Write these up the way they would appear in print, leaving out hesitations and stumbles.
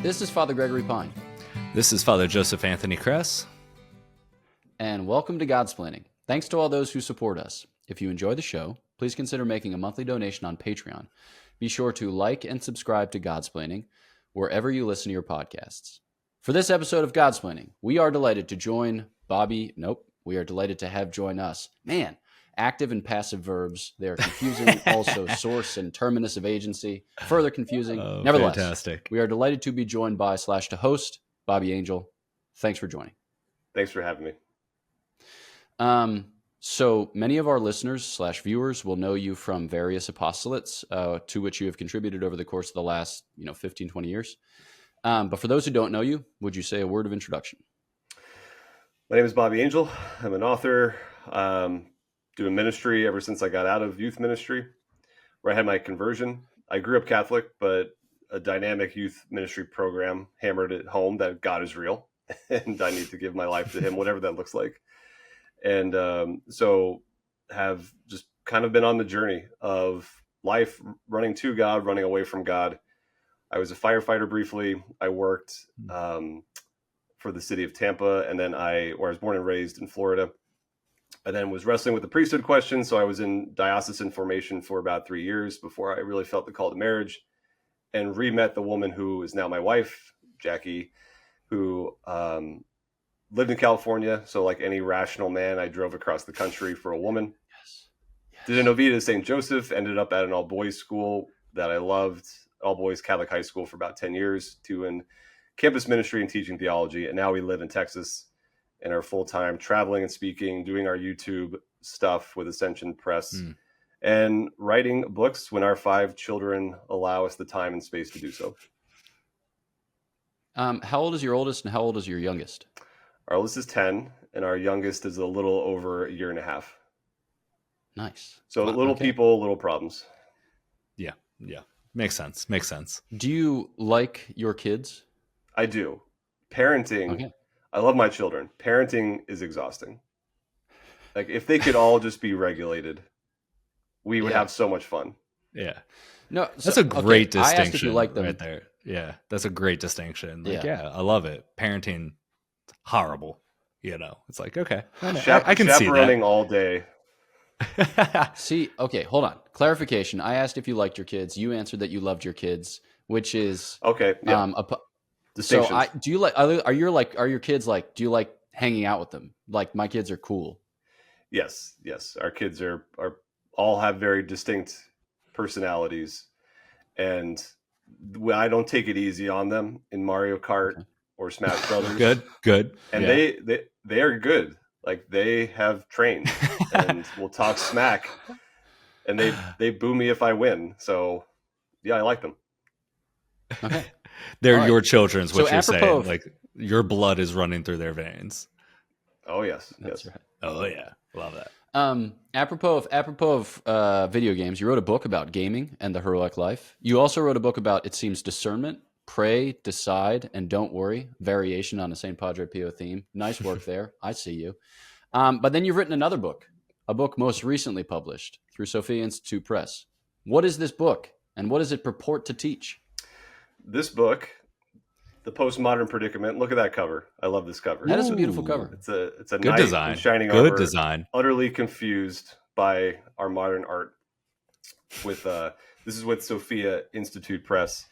This is Father Gregory Pine. This is Father Joseph Anthony Kress. And welcome to Godsplaining. Thanks to all those who support us. If you enjoy the show, please consider making a monthly donation on Patreon. Be sure to like and subscribe to Godsplaining wherever you listen to your podcasts. For this episode of Godsplaining, we are delighted to have join us. Man, active and passive verbs. They're confusing. Also, source and terminus of agency. Further confusing. Nevertheless, fantastic. We are delighted to be joined by / to host, Bobby Angel. Thanks for joining. Thanks for having me. So many of our listeners / viewers will know you from various apostolates to which you have contributed over the course of the last 15, 20 years. But for those who don't know you, would you say a word of introduction? My name is Bobby Angel. I'm an author, doing ministry ever since I got out of youth ministry, where I had my conversion. I grew up Catholic, but a dynamic youth ministry program hammered it home that God is real and I need to give my life to him, whatever that looks like. And so have just kind of been on the journey of life, running to God, running away from God. I was a firefighter briefly. I worked for the city of Tampa, and then where I was born and raised in Florida. I then was wrestling with the priesthood question, so I was in diocesan formation for about 3 years before I really felt the call to marriage, and re-met the woman who is now my wife, Jackie, who lived in California. So like any rational man, I drove across the country for a woman. Yes. Did an Novita at St. Joseph, ended up at an all-boys school that I loved, all-boys Catholic high school for about 10 years, in campus ministry and teaching theology. And now we live in Texas and are full-time traveling and speaking, doing our YouTube stuff with Ascension Press, and writing books when our 5 children allow us the time and space to do so. How old is your oldest and how old is your youngest? Our oldest is 10 and our youngest is a little over a year and a half. Nice. So little people, little problems. Yeah. Makes sense. Do you like your kids? I do. Parenting. Okay. I love my children. Parenting is exhausting. Like if they could all just be regulated, we would have so much fun. Yeah. No, That's a great distinction. I asked if you like them. Right there. Yeah. That's a great distinction. Like, Yeah. I love it. Parenting, horrible. It's like, okay. I can see chaperoning that. all day. See, okay, hold on. Clarification. I asked if you liked your kids. You answered that you loved your kids, which is Okay. Yeah. So do you like? Are your kids like? Do you like hanging out with them? Like my kids are cool. Yes. Our kids are all have very distinct personalities, and I don't take it easy on them in Mario Kart or Smash Brothers. Good. And they are good. Like they have trained and will talk smack, and they boo me if I win. So yeah, I like them. Okay. They're All your right. children's, what So you're apropos saying. of- Like your blood is running through their veins. Oh yes. That's Yes. right. Oh yeah. Love that. Apropos of video games, you wrote a book about gaming and the heroic life. You also wrote a book about, it seems, discernment, pray, decide, and don't worry. Variation on the St. Padre Pio theme. Nice work there. I see you. But then you've written another book, a book most recently published through Sophia Institute Press. What is this book, and what does it purport to teach? This book, The Postmodern Predicament. Look at that cover. I love this cover. That is a beautiful cover. It's a Good knight design. in shining Good armor, design. utterly confused by our modern art. With this is with Sophia Institute Press,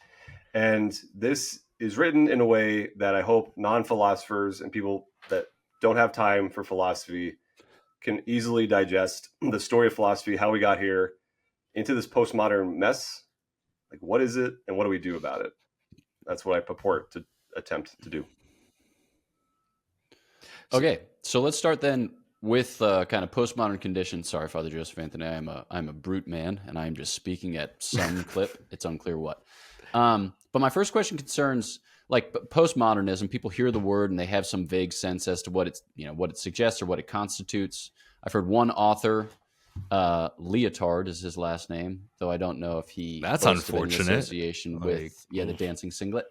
and this is written in a way that I hope non-philosophers and people that don't have time for philosophy can easily digest the story of philosophy, how we got here into this postmodern mess. Like, what is it, and what do we do about it? That's what I purport to attempt to do. Okay, so let's start then with kind of postmodern conditions. Sorry, Father Joseph Anthony, I'm a brute man, and I'm just speaking at some clip. It's unclear what. But my first question concerns like postmodernism. People hear the word and they have some vague sense as to what what it suggests or what it constitutes. I've heard one author, Leotard is his last name, though I don't know if he That's boasted an unfortunate. association with the dancing singlet.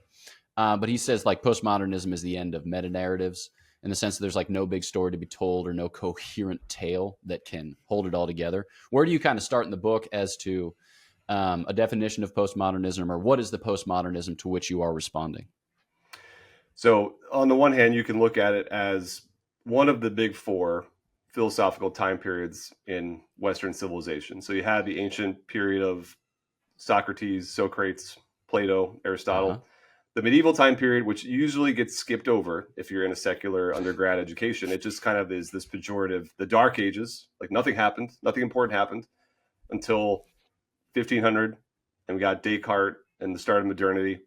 But he says like postmodernism is the end of meta narratives, in the sense that there's like no big story to be told or no coherent tale that can hold it all together. Where do you kind of start in the book as to a definition of postmodernism, or what is the postmodernism to which you are responding? So on the one hand, you can look at it as one of the big four philosophical time periods in Western civilization. So you had the ancient period of Socrates, Socrates, Plato, Aristotle. The medieval time period, which usually gets skipped over if you're in a secular undergrad education, it just kind of is this pejorative, the Dark Ages, like nothing happened, nothing important happened until 1500, and we got Descartes and the start of modernity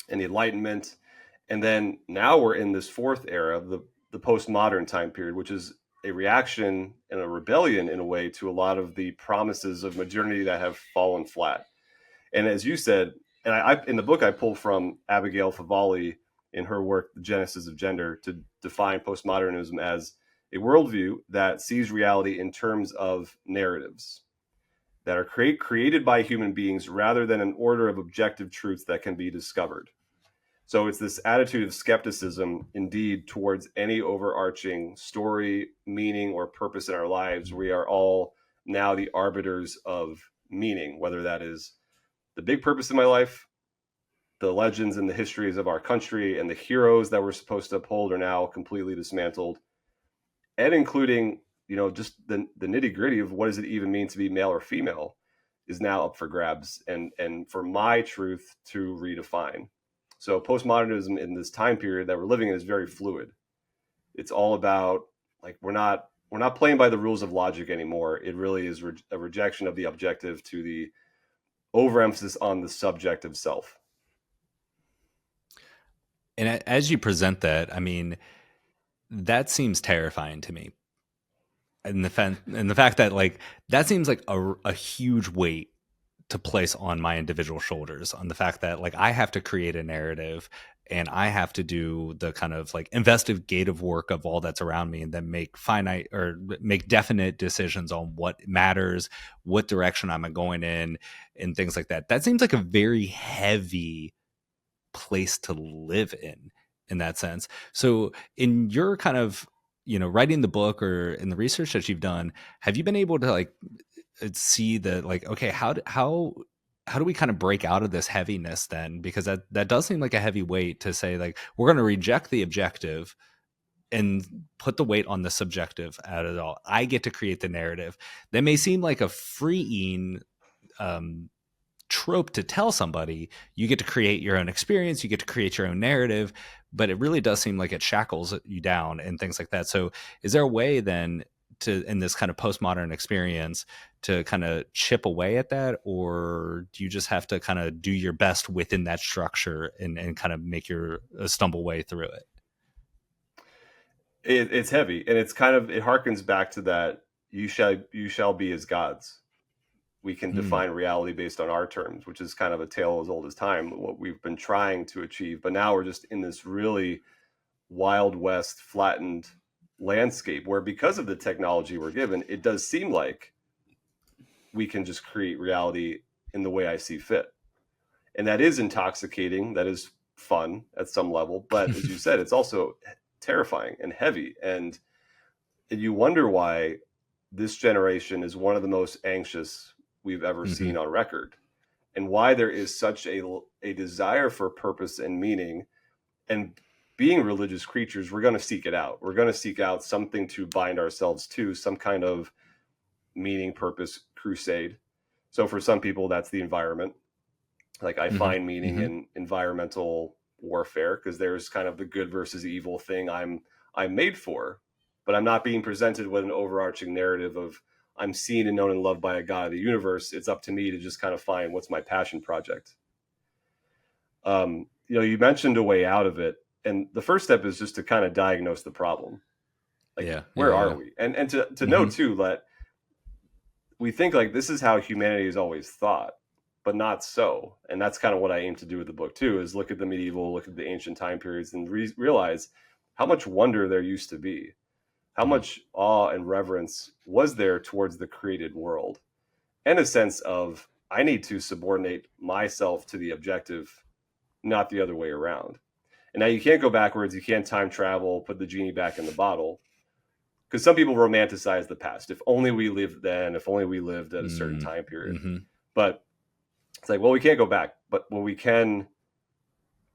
and the Enlightenment. And then now we're in this fourth era, the postmodern time period, which is a reaction and a rebellion in a way to a lot of the promises of modernity that have fallen flat. And as you said, and I in the book, I pull from Abigail Favale in her work, The Genesis of Gender, to define postmodernism as a worldview that sees reality in terms of narratives that are created by human beings rather than an order of objective truths that can be discovered. So it's this attitude of skepticism, indeed, towards any overarching story, meaning, or purpose in our lives. We are all now the arbiters of meaning, whether that is the big purpose of my life, the legends and the histories of our country, and the heroes that we're supposed to uphold are now completely dismantled, and including, just the nitty gritty of what does it even mean to be male or female is now up for grabs and for my truth to redefine. So postmodernism in this time period that we're living in is very fluid. It's all about, like, we're not playing by the rules of logic anymore. It really is a rejection of the objective to the overemphasis on the subjective self. And as you present that, I mean, that seems terrifying to me. And the fact that, like, that seems like a huge weight to place on my individual shoulders, on the fact that, like, I have to create a narrative and I have to do the kind of like investigative work of all that's around me, and then make finite or make definite decisions on what matters, what direction I'm going in, and things like that. That seems like a very heavy place to live in that sense. So in your kind of, writing the book or in the research that you've done, have you been able to, like, see that, like, okay, how do we kind of break out of this heaviness then? Because that does seem like a heavy weight to say, like, we're going to reject the objective and put the weight on the subjective at it all. I get to create the narrative. That may seem like a freeing trope to tell somebody. You get to create your own experience, you get to create your own narrative, but it really does seem like it shackles you down and things like that. So is there a way then to, in this kind of postmodern experience, to kind of chip away at that, or do you just have to kind of do your best within that structure and kind of make your stumble way through it? It's heavy, and it harkens back to that you shall be as gods. We can define reality based on our terms, which is kind of a tale as old as time, what we've been trying to achieve. But now we're just in this really Wild West flattened landscape where, because of the technology we're given, it does seem like we can just create reality in the way I see fit. And that is intoxicating. That is fun at some level. But as you said, it's also terrifying and heavy. And you wonder why this generation is one of the most anxious we've ever seen on record, and why there is such a desire for purpose and meaning. And being religious creatures, we're going to seek it out. We're going to seek out something to bind ourselves to, some kind of meaning, purpose, crusade. So for some people, that's the environment. Like, I find meaning in environmental warfare, because there's kind of the good versus evil thing I'm made for, but I'm not being presented with an overarching narrative of I'm seen and known and loved by a God of the universe. It's up to me to just kind of find what's my passion project. You mentioned a way out of it. And the first step is just to kind of diagnose the problem. Like, where are we? And to know too, that we think like this is how humanity has always thought, but not so. And that's kind of what I aim to do with the book too, is look at the medieval, look at the ancient time periods, and realize how much wonder there used to be. How much awe and reverence was there towards the created world, and a sense of, I need to subordinate myself to the objective, not the other way around. And now you can't go backwards. You can't time travel, put the genie back in the bottle. Because some people romanticize the past. If only we lived then, if only we lived at a certain time period. But it's like, well, we can't go back. But what we can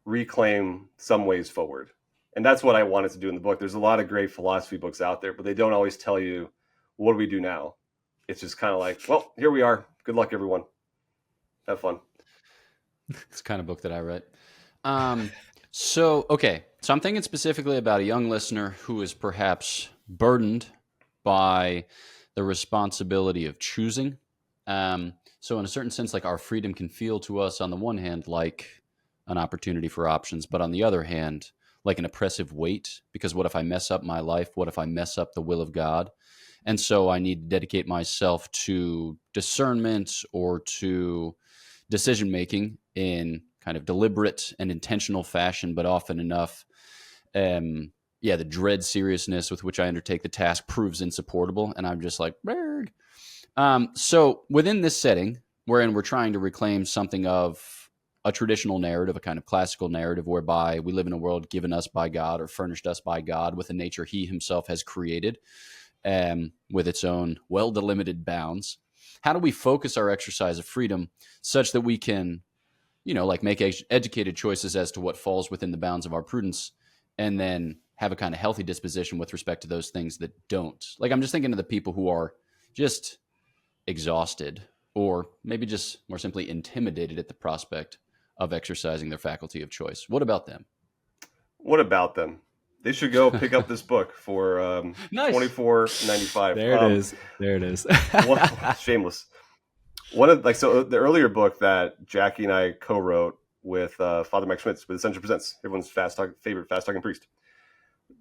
reclaim some ways forward. And that's what I wanted to do in the book. There's a lot of great philosophy books out there, but they don't always tell you, what do we do now? It's just kind of like, well, here we are. Good luck, everyone. Have fun. It's the kind of book that I write. So I'm thinking specifically about a young listener who is perhaps burdened by the responsibility of choosing. So in a certain sense, like our freedom can feel to us on the one hand like an opportunity for options, but on the other hand, like an oppressive weight. Because what if I mess up my life? What if I mess up the will of God? And so I need to dedicate myself to discernment or to decision making in kind of deliberate and intentional fashion, but often enough, the dread seriousness with which I undertake the task proves insupportable, and I'm just like, berg. So within this setting, wherein we're trying to reclaim something of a traditional narrative, a kind of classical narrative, whereby we live in a world given us by God or furnished us by God with a nature He Himself has created, with its own well-delimited bounds. How do we focus our exercise of freedom such that we can, like make educated choices as to what falls within the bounds of our prudence, and then have a kind of healthy disposition with respect to those things that don't? Like, I'm just thinking of the people who are just exhausted, or maybe just more simply intimidated at the prospect of exercising their faculty of choice. What about them? What about them? They should go pick up this book for Nice. $24.95. There it is. Shameless. The earlier book that Jackie and I co-wrote with Father Mike Schmitz with Essential Presents, everyone's favorite fast talking priest,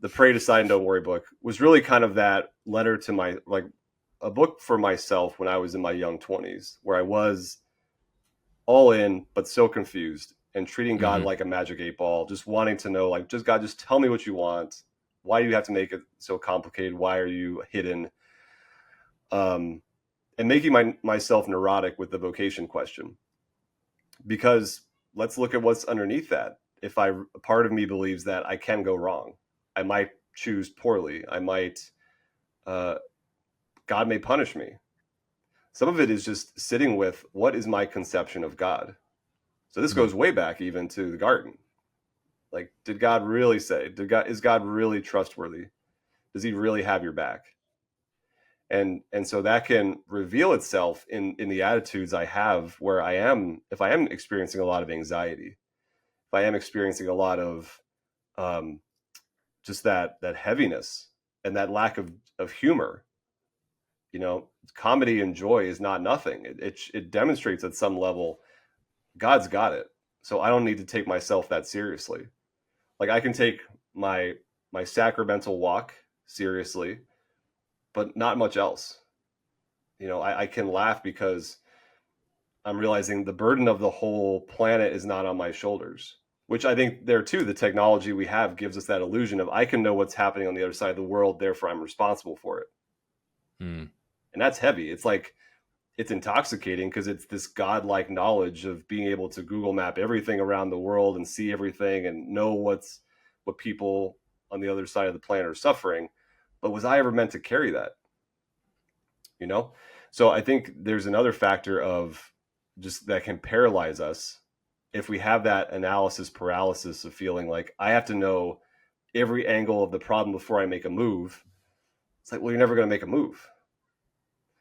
the Pray, Decide, and Don't Worry book, was really kind of that letter to a book for myself when I was in my young 20s, where I was all in but so confused and treating God like a magic 8-ball, just wanting to know, like, just God, just tell me what you want. Why do you have to make it so complicated? Why are you hidden? And making myself neurotic with the vocation question. Because let's look at what's underneath that. If a part of me believes that I can go wrong, I might choose poorly. I might, God may punish me. Some of it is just sitting with, what is my conception of God? So this goes way back even to the garden. Like, did God really say? Is God really trustworthy? Does He really have your back? And so that can reveal itself in the attitudes I have, where if I am experiencing a lot of anxiety, if I am experiencing a lot of just that heaviness and that lack of humor. Comedy and joy is not nothing. It demonstrates at some level God's got it. So I don't need to take myself that seriously. Like, I can take my sacramental walk seriously, but not much else. I can laugh because I'm realizing the burden of the whole planet is not on my shoulders, which I think there too, the technology we have gives us that illusion of, I can know what's happening on the other side of the world, therefore I'm responsible for it. And that's heavy. It's like, it's intoxicating because it's this godlike knowledge of being able to Google map everything around the world and see everything and know what people on the other side of the planet are suffering. But was I ever meant to carry that? So I think there's another factor of just that can paralyze us if we have that analysis paralysis of feeling like I have to know every angle of the problem before I make a move. It's like, well, you're never going to make a move.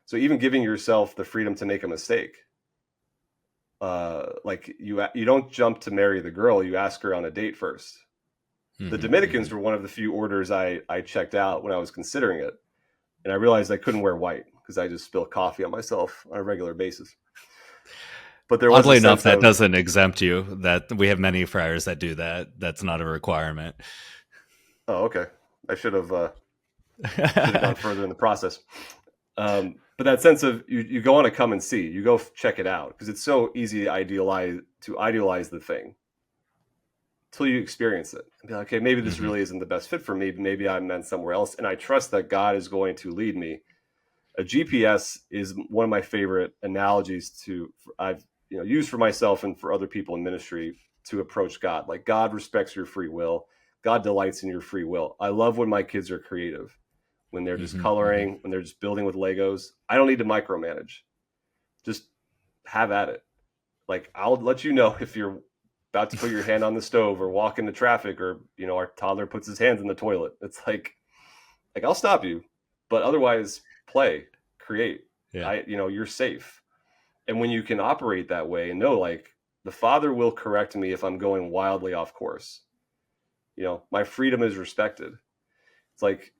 So even giving yourself the freedom to make a mistake, like you don't jump to marry the girl, you ask her on a date first. The Dominicans were one of the few orders I checked out when I was considering it. And I realized I couldn't wear white because I just spill coffee on myself on a regular basis. But there was oddly enough, that doesn't exempt you. That we have many friars that do that. That's not a requirement. Oh, okay. I should have gone further in the process. But that sense of you go on a come and see, you go check it out, because it's so easy to idealize the thing till you experience it and be like, okay, maybe this really isn't the best fit for me, but maybe I'm meant somewhere else. And I trust that God is going to lead me. A GPS is one of my favorite analogies I've used for myself and for other people in ministry to approach God. Like, God respects your free will. God delights in your free will. I love when my kids are creative, when they're just coloring, when they're just building with Legos. I don't need to micromanage. Just have at it. Like, I'll let you know if you're about to put your hand on the stove or walk into traffic, or, you know, our toddler puts his hands in the toilet. It's like I'll stop you, but otherwise play, create. Yeah. You know, you're safe. And when you can operate that way and know, like, the Father will correct me if I'm going wildly off course. You know, my freedom is respected. It's like,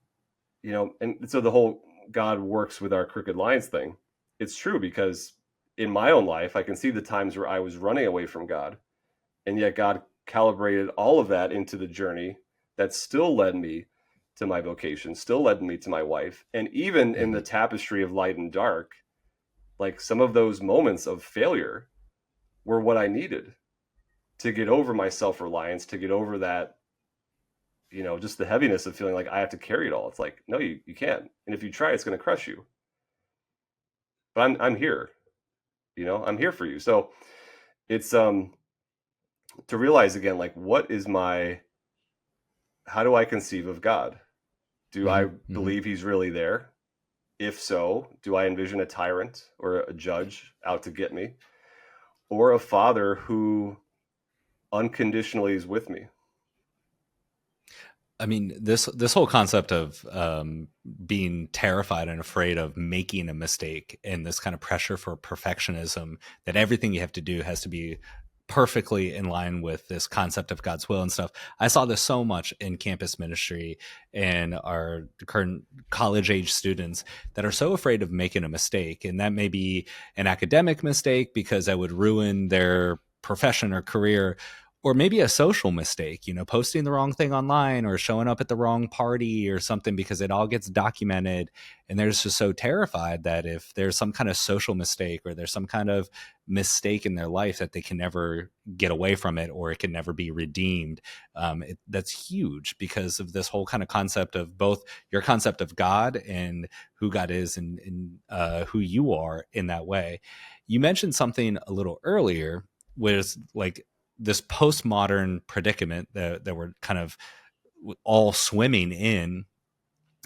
you know, and so the whole God works with our crooked lines thing. It's true, because in my own life, I can see the times where I was running away from God, and yet God calibrated all of that into the journey that still led me to my vocation, still led me to my wife. And even in the tapestry of light and dark, like, some of those moments of failure were what I needed to get over my self-reliance, to get over that, you know, just the heaviness of feeling like I have to carry it all. It's like, no, you can't. And if you try, it's going to crush you. But I'm here, you know, I'm here for you. So it's, to realize again, like, how do I conceive of God? Do I believe he's really there? If so, do I envision a tyrant or a judge out to get me, or a father who unconditionally is with me? I mean, this whole concept of being terrified and afraid of making a mistake, and this kind of pressure for perfectionism, that everything you have to do has to be perfectly in line with this concept of God's will and stuff. I saw this so much in campus ministry and our current college age students that are so afraid of making a mistake. And that may be an academic mistake because that would ruin their profession or career, or maybe a social mistake, you know, posting the wrong thing online or showing up at the wrong party or something, because it all gets documented. And they're just so terrified that if there's some kind of social mistake or there's some kind of mistake in their life, that they can never get away from it, or it can never be redeemed. That's huge, because of this whole kind of concept of both your concept of God and who God is, and who you are in that way. You mentioned something a little earlier, was like this postmodern predicament that we're kind of all swimming in.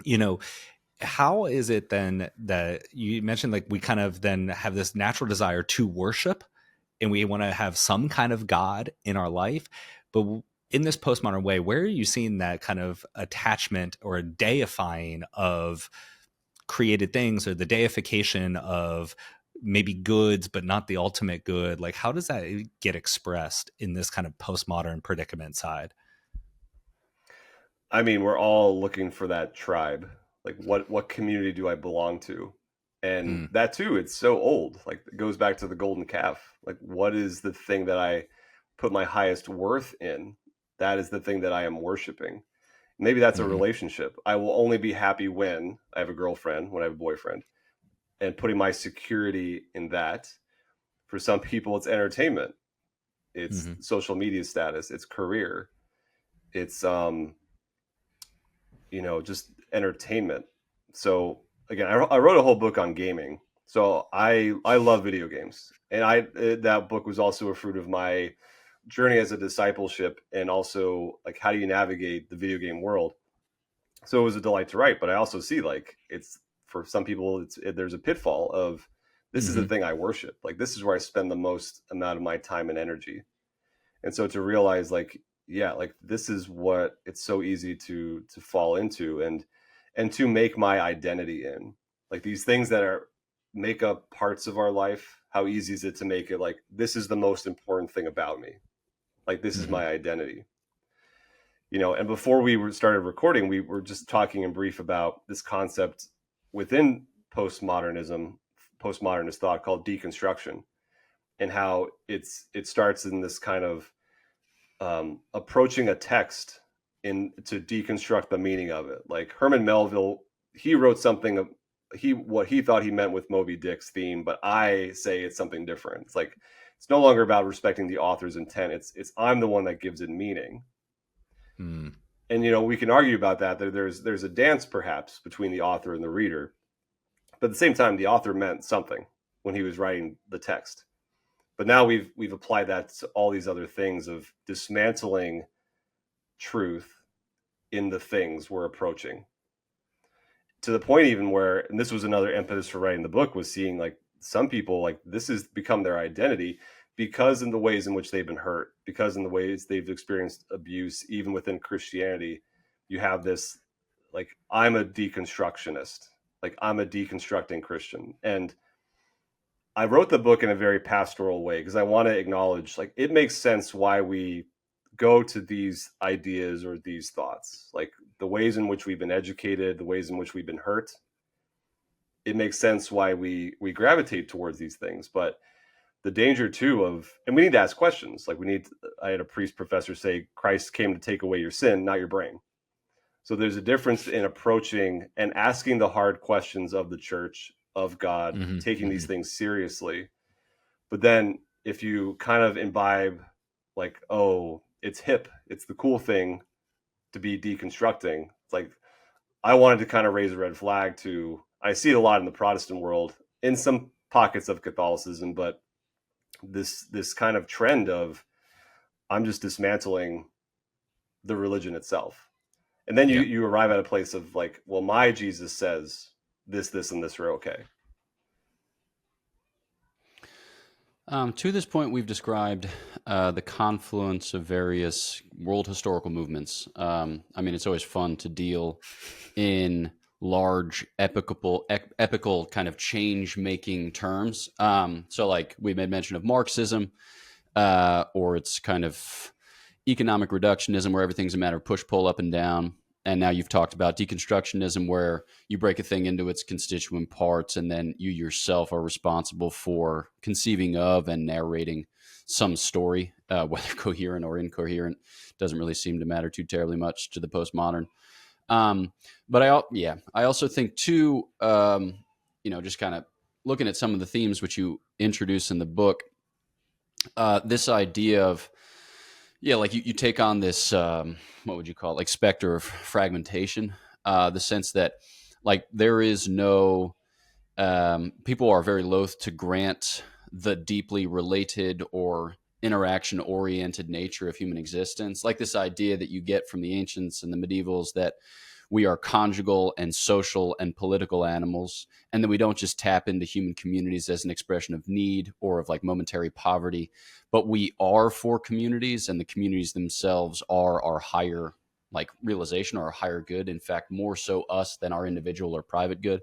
You know, how is it then that you mentioned, like, we kind of then have this natural desire to worship, and we want to have some kind of God in our life, but in this postmodern way, where are you seeing that kind of attachment or a deifying of created things, or the deification of maybe goods but not the ultimate good? Like, how does that get expressed in this kind of postmodern predicament side? I mean, we're all looking for that tribe. Like, what community do I belong to? And that too, it's so old. Like, it goes back to the golden calf. Like, what is the thing that I put my highest worth in? That is the thing that I am worshiping. Maybe that's a relationship. I will only be happy when I have a girlfriend, when I have a boyfriend, and putting my security in that. For some people, it's entertainment, it's social media status, it's career, it's you know, just entertainment. So again, I wrote a whole book on gaming. So I love video games, and that book was also a fruit of my journey as a discipleship, and also, like, how do you navigate the video game world? So it was a delight to write, but I also see, like, it's, for some people, there's a pitfall of, this is the thing I worship. Like, this is where I spend the most amount of my time and energy. And so to realize, like, yeah, like, this is what it's so easy to fall into, and to make my identity in, like, these things that make up parts of our life. How easy is it to make it like, this is the most important thing about me? Like, this is my identity. You know, and before we started recording, we were just talking in brief about this concept within postmodernist thought called deconstruction, and how it starts in this kind of approaching a text to deconstruct the meaning of it. Like, Herman Melville, he wrote something, what he thought he meant with Moby Dick's theme, but I say it's something different. It's like, it's no longer about respecting the author's intent. It's I'm the one that gives it meaning. And, you know, we can argue about that there's a dance perhaps between the author and the reader, but at the same time, the author meant something when he was writing the text. But now we've applied that to all these other things of dismantling truth in the things we're approaching, to the point even where, and this was another impetus for writing the book, was seeing, like, some people, like, this has become their identity. because in the ways in which they've been hurt, because in the ways they've experienced abuse, even within Christianity, you have this, like, I'm a deconstructionist, like I'm a deconstructing Christian. And I wrote the book in a very pastoral way because I want to acknowledge, like, it makes sense why we go to these ideas or these thoughts, like the ways in which we've been educated, the ways in which we've been hurt. It makes sense why we gravitate towards these things. But the danger too of, and we need to ask questions. Like I had a priest professor say, Christ came to take away your sin, not your brain. So there's a difference in approaching and asking the hard questions of the church, of God, taking these things seriously. But then if you kind of imbibe, like, oh, it's hip, it's the cool thing to be deconstructing. It's like, I wanted to kind of raise a red flag to, I see it a lot in the Protestant world, in some pockets of Catholicism, but this kind of trend of, I'm just dismantling the religion itself. And then you arrive at a place of like, well, my Jesus says this, and this are okay. To this point, we've described the confluence of various world historical movements. I mean, it's always fun to deal in large epical kind of change-making terms. So like we made mention of Marxism, or it's kind of economic reductionism where everything's a matter of push-pull up and down. And now you've talked about deconstructionism where you break a thing into its constituent parts and then you yourself are responsible for conceiving of and narrating some story, whether coherent or incoherent. Doesn't really seem to matter too terribly much to the postmodern. But I also think too, just kind of looking at some of the themes which you introduce in the book, this idea of, like you take on this, what would you call it? Like specter of fragmentation, the sense that like there is no, people are very loath to grant the deeply related or interaction oriented nature of human existence. Like this idea that you get from the ancients and the medievals that we are conjugal and social and political animals, and that we don't just tap into human communities as an expression of need or of like momentary poverty, but we are for communities, and the communities themselves are our higher like realization or our higher good. In fact, more so us than our individual or private good.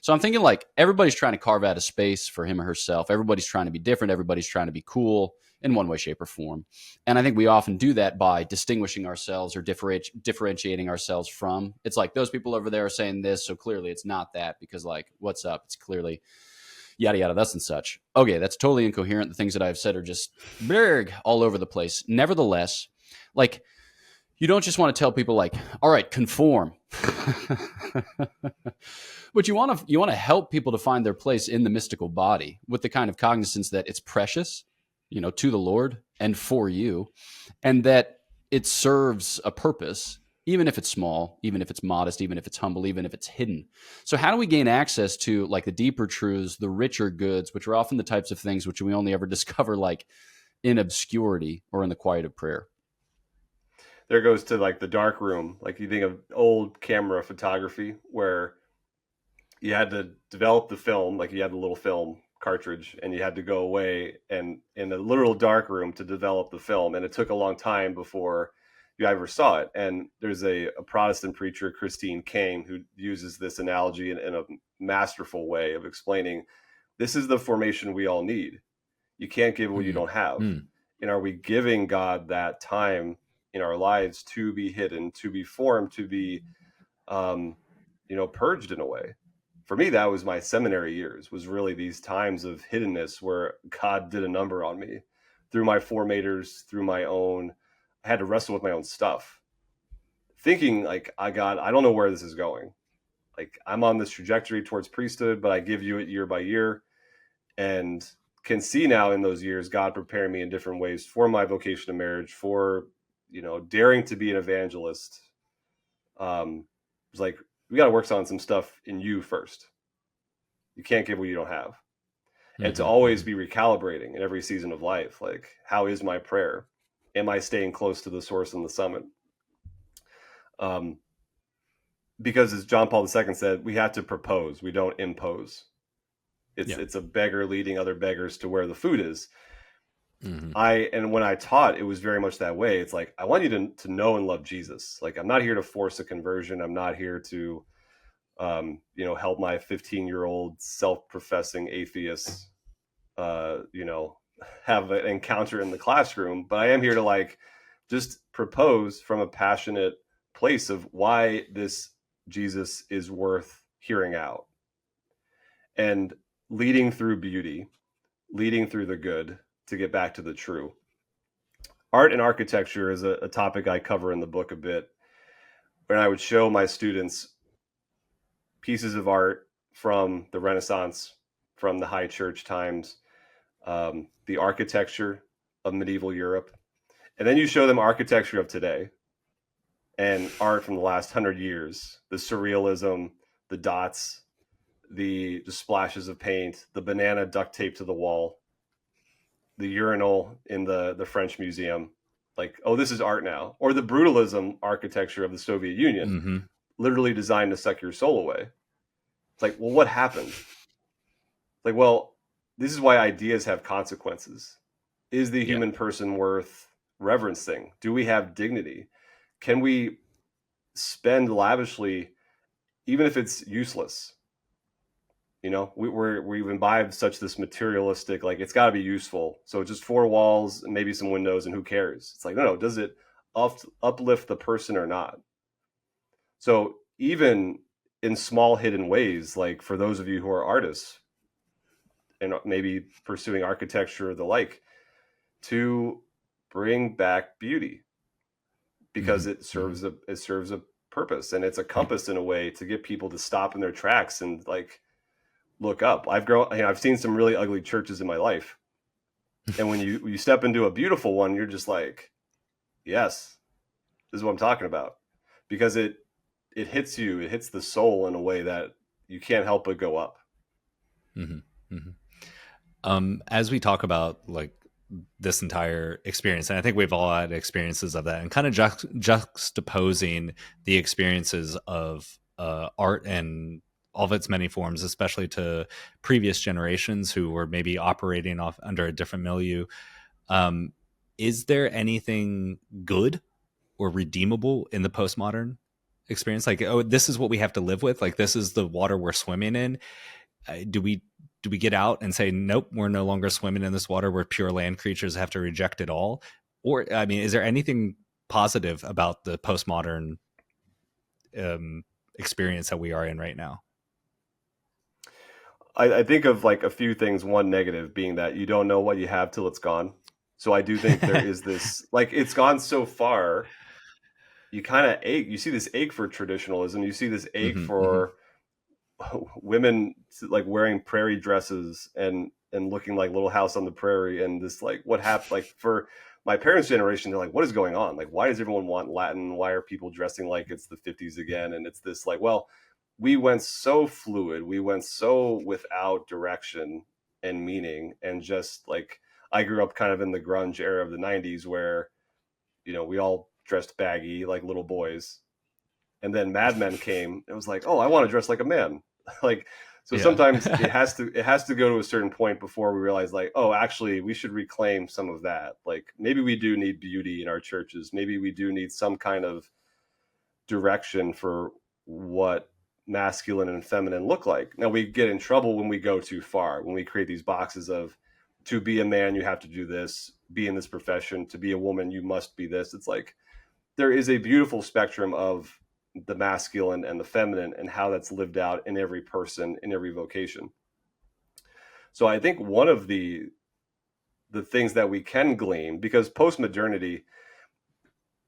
So I'm thinking like everybody's trying to carve out a space for him or herself. Everybody's trying to be different. Everybody's trying to be cool in one way, shape, or form. And I think we often do that by distinguishing ourselves or differentiating ourselves from. It's like those people over there are saying this, so clearly it's not that, because like, what's up? It's clearly yada, yada, thus and such. Okay, that's totally incoherent. The things that I've said are just blurg all over the place. Nevertheless, like, you don't just want to tell people like, all right, conform. But you want to help people to find their place in the mystical body with the kind of cognizance that it's precious, to the Lord and for you, and that it serves a purpose, even if it's small, even if it's modest, even if it's humble, even if it's hidden. So how do we gain access to like the deeper truths, the richer goods, which are often the types of things which we only ever discover like in obscurity or in the quiet of prayer? There goes to like the dark room. Like you think of old camera photography where you had to develop the film, like you had the little film cartridge and you had to go away and in a literal dark room to develop the film. And it took a long time before you ever saw it. And there's a Protestant preacher, Christine Kane, who uses this analogy in a masterful way of explaining this is the formation we all need. You can't give what you don't have. And are we giving God that time in our lives to be hidden, to be formed, to be, purged in a way? For me, that was my seminary years, was really these times of hiddenness where God did a number on me through my formators, through my own, I had to wrestle with my own stuff, thinking like, I don't know where this is going. Like I'm on this trajectory towards priesthood, but I give you it year by year, and can see now in those years, God preparing me in different ways for my vocation of marriage, for, daring to be an evangelist. It's like, we got to work on some stuff in you first. You can't give what you don't have. And to always be recalibrating in every season of life. Like, how is my prayer? Am I staying close to the source and the summit? Because as John Paul II said, we have to propose. We don't impose. It's a beggar leading other beggars to where the food is. Mhm. And when I taught, it was very much that way. It's like, I want you to know and love Jesus. Like, I'm not here to force a conversion. I'm not here to, help my 15-year-old self-professing atheist, have an encounter in the classroom. But I am here to like just propose from a passionate place of why this Jesus is worth hearing out and leading through beauty, leading through the good to get back to the true. Art and architecture is a topic I cover in the book a bit, when I would show my students pieces of art from the Renaissance, from the High Church times, the architecture of medieval Europe, and then you show them architecture of today and art from the last 100 years, the surrealism, the dots, the splashes of paint, the banana duct tape to the wall, the urinal in the French museum. Like, oh, this is art now. Or the brutalism architecture of the Soviet Union, Mm-hmm. literally designed to suck your soul away. It's like, well, what happened? Like, well, this is why ideas have consequences. Is the human person worth reverencing? Do we have dignity? Can we spend lavishly, even if it's useless? We've imbibed such this materialistic, like, it's got to be useful. So just four walls and maybe some windows, and who cares? It's like, no, does it uplift the person or not? So even in small hidden ways, like for those of you who are artists and maybe pursuing architecture or the like, to bring back beauty, because it serves a purpose, and it's a compass in a way to get people to stop in their tracks and like look up. I've seen some really ugly churches in my life, and when you step into a beautiful one, you're just like, yes, this is what I'm talking about, because it hits you, it hits the soul in a way that you can't help but go up. Mm-hmm. Mm-hmm. As we talk about like this entire experience, and I think we've all had experiences of that, and kind of juxtaposing the experiences of art and all of its many forms, especially to previous generations who were maybe operating off under a different milieu. Is there anything good or redeemable in the postmodern experience? Like, oh, this is what we have to live with. Like, this is the water we're swimming in. Do we get out and say, nope, we're no longer swimming in this water, we're pure land creatures, have to reject it all? Or, I mean, is there anything positive about the postmodern experience that we are in right now? I think of like a few things. One negative being that you don't know what you have till it's gone. So I do think there is this, like, it's gone so far, you kind of ache. You see this ache for traditionalism. You see this ache for women like wearing prairie dresses and looking like Little House on the Prairie, and this, like, what happened, like for my parents' generation, they're like, what is going on? Like, why does everyone want Latin? Why are people dressing like it's the 50s again? And it's this like, well, we went so fluid, we went so without direction and meaning, and just like, I grew up kind of in the grunge era of the 90s where, we all dressed baggy like little boys. And then Mad Men came. It was like, oh, I want to dress like a man. Like, so sometimes it has to go to a certain point before we realize, like, oh, actually, we should reclaim some of that. Like, maybe we do need beauty in our churches. Maybe we do need some kind of direction for what masculine and feminine look like. Now, we get in trouble when we go too far, when we create these boxes of, to be a man, you have to do this, be in this profession, to be a woman, you must be this. It's like, there is a beautiful spectrum of the masculine and the feminine, and how that's lived out in every person, in every vocation. So I think one of the things that we can glean, because postmodernity,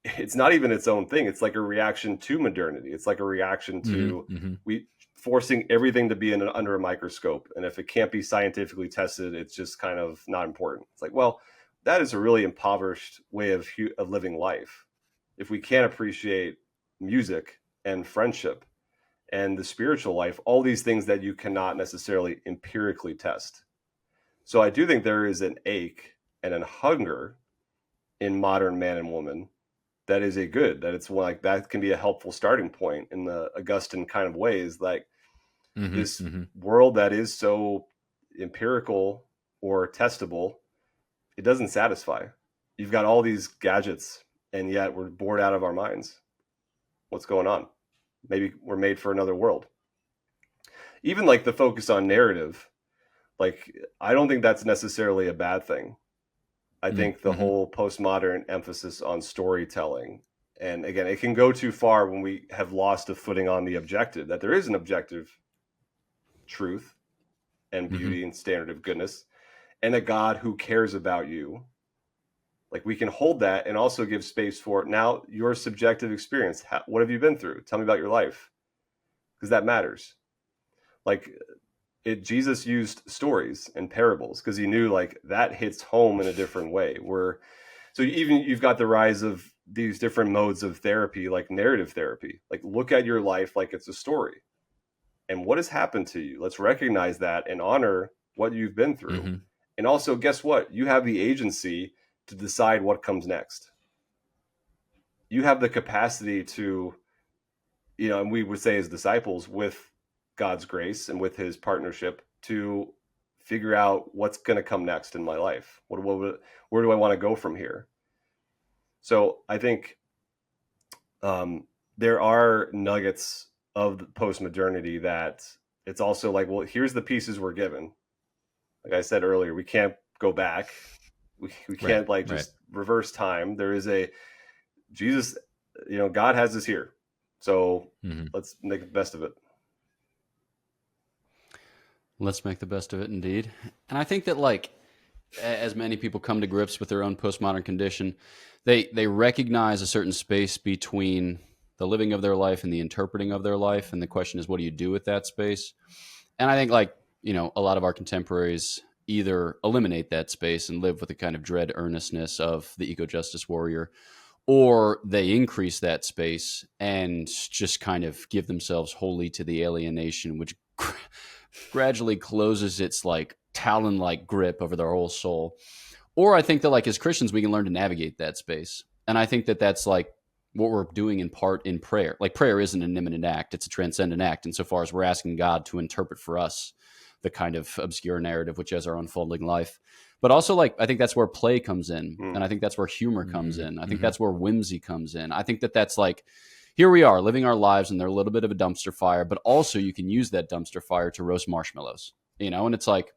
it's not even its own thing. It's like a reaction to modernity. It's like a reaction to we forcing everything to be under a microscope. And if it can't be scientifically tested, it's just kind of not important. It's like, well, that is a really impoverished way of living life. If we can't appreciate music and friendship and the spiritual life, all these things that you cannot necessarily empirically test. So I do think there is an ache and a hunger in modern man and woman that is a good, that it's like, that can be a helpful starting point in the Augustine kind of ways, like this world that is so empirical or testable, it doesn't satisfy. You've got all these gadgets, and yet we're bored out of our minds. What's going on? Maybe we're made for another world. Even like the focus on narrative, like I don't think that's necessarily a bad thing. I think the whole postmodern emphasis on storytelling, and again, it can go too far when we have lost a footing on the objective, that there is an objective truth and beauty and standard of goodness, and a God who cares about you. Like we can hold that and also give space for now your subjective experience. What have you been through? Tell me about your life, because that matters. Like Jesus used stories and parables because he knew like that hits home in a different way. So even you've got the rise of these different modes of therapy, like narrative therapy. Like look at your life like it's a story, and what has happened to you. Let's recognize that and honor what you've been through. And also, guess what? You have the agency to decide what comes next. You have the capacity to, and we would say as disciples, with God's grace and with his partnership, to figure out what's going to come next in my life. Where do I want to go from here? So I think there are nuggets of the postmodernity that it's also like, well, here's the pieces we're given. Like I said earlier, we can't go back. We can't just reverse time. There is Jesus, God has us here. So let's make the best of it. Let's make the best of it, indeed. And I think that, like, as many people come to grips with their own postmodern condition, they recognize a certain space between the living of their life and the interpreting of their life. And the question is, what do you do with that space? And I think, like, a lot of our contemporaries either eliminate that space and live with a kind of dread earnestness of the eco-justice warrior, or they increase that space and just kind of give themselves wholly to the alienation, which gradually closes its like talon-like grip over their whole soul. Or I think that, like, as Christians, we can learn to navigate that space. And I think that that's like what we're doing in part in prayer. Like, prayer isn't an immanent act, it's a transcendent act insofar as we're asking God to interpret for us the kind of obscure narrative which is our unfolding life. But also, like, I think that's where play comes in. And I think that's where humor comes in. I think that's where whimsy comes in. I think that that's like, here we are living our lives and they're a little bit of a dumpster fire, but also you can use that dumpster fire to roast marshmallows, and it's like,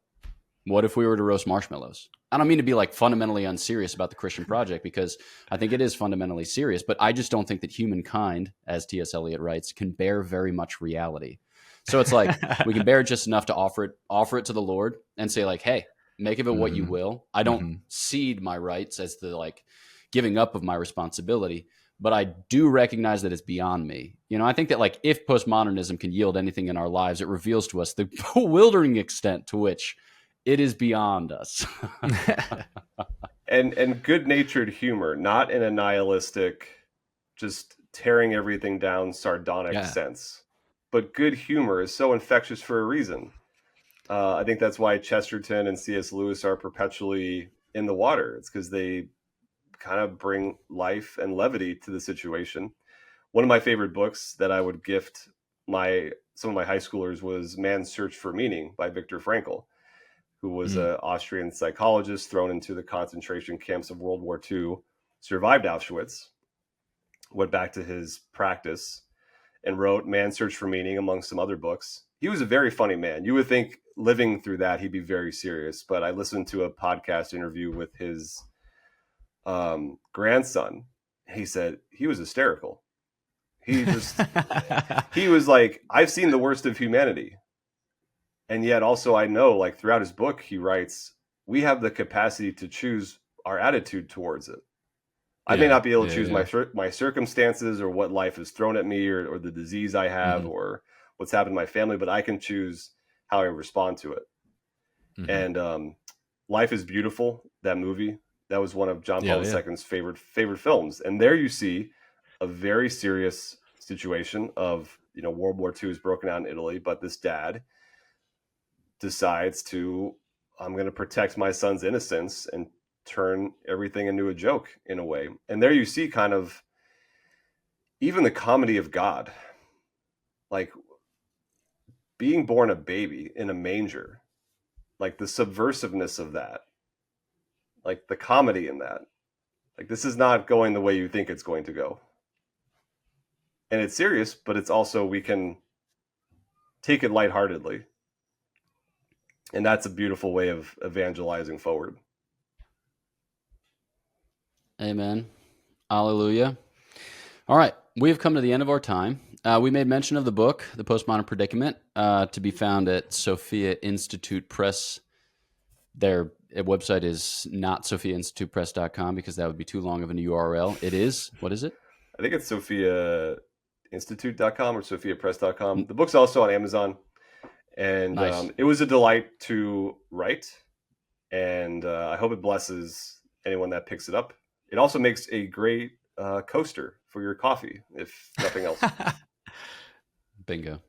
what if we were to roast marshmallows? I don't mean to be like fundamentally unserious about the Christian project, because I think it is fundamentally serious, but I just don't think that humankind, as T.S. Eliot writes, can bear very much reality. So it's like, we can bear just enough to offer it to the Lord and say, like, hey, make of it what you will. I don't cede my rights as the like giving up of my responsibility, but I do recognize that it's beyond me. I think that, like, if postmodernism can yield anything in our lives, it reveals to us the bewildering extent to which it is beyond us. and good-natured humor, not in a nihilistic, just tearing everything down, sardonic sense. But good humor is so infectious for a reason. I think that's why Chesterton and C.S. Lewis are perpetually in the water. It's because they kind of bring life and levity to the situation. One of my favorite books that I would gift some of my high schoolers was Man's Search for Meaning by Viktor Frankl, who was an Austrian psychologist thrown into the concentration camps of World War II, survived Auschwitz, went back to his practice, and wrote Man's Search for Meaning, among some other books. He was a very funny man. You would think living through that, he'd be very serious. But I listened to a podcast interview with his grandson. He said he was hysterical. He was like, I've seen the worst of humanity. And yet also I know, like, throughout his book, he writes, we have the capacity to choose our attitude towards it. I may not be able to choose my circumstances or what life has thrown at me or the disease I have or what's happened in my family, but I can choose how I respond to it. And Life is Beautiful, that movie, that was one of John Paul II's favorite films. And there you see a very serious situation of, World War II is broken out in Italy, but this dad decides I'm going to protect my son's innocence and turn everything into a joke in a way. And there you see kind of even the comedy of God, like being born a baby in a manger, like the subversiveness of that, like the comedy in that. Like, this is not going the way you think it's going to go. And it's serious, but it's also, we can take it lightheartedly. And that's a beautiful way of evangelizing forward. Amen. Alleluia. All right. We have come to the end of our time. We made mention of the book, The Postmodern Predicament, to be found at Sophia Institute Press. Their website is not sophiainstitutepress.com because that would be too long of an URL. It is. What is it? I think it's sophiainstitute.com or sophiapress.com. The book's also on Amazon. And Nice. It was a delight to write. And I hope it blesses anyone that picks it up. It also makes a great coaster for your coffee, if nothing else. Bingo.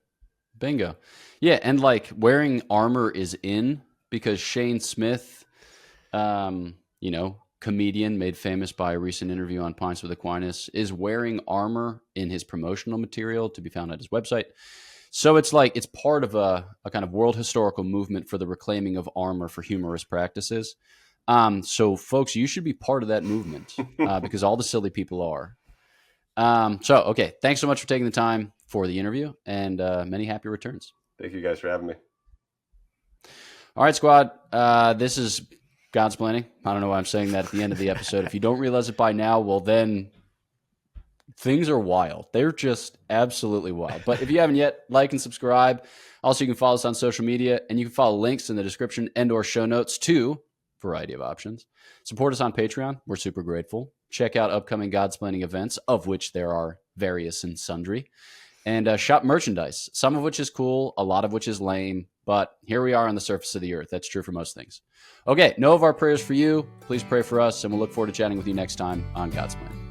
Yeah, and like wearing armor is in because Shane Smith, comedian made famous by a recent interview on Pints with Aquinas, is wearing armor in his promotional material to be found at his website. So it's like it's part of a kind of world historical movement for the reclaiming of armor for humorous practices. So folks, you should be part of that movement because all the silly people are. Okay. Thanks so much for taking the time for the interview and many happy returns. Thank you guys for having me. All right, squad. This is Godsplaining. I don't know why I'm saying that at the end of the episode. If you don't realize it by now, well, then things are wild. They're just absolutely wild. But if you haven't yet, like and subscribe. Also, you can follow us on social media, and you can follow links in the description and or show notes to a variety of options. Support us on Patreon. We're super grateful. Check out upcoming Godsplaining events, of which there are various and sundry. And shop merchandise, some of which is cool, a lot of which is lame. But here we are on the surface of the earth. That's true for most things. Okay, know of our prayers for you. Please pray for us, and we'll look forward to chatting with you next time on Godsplaining.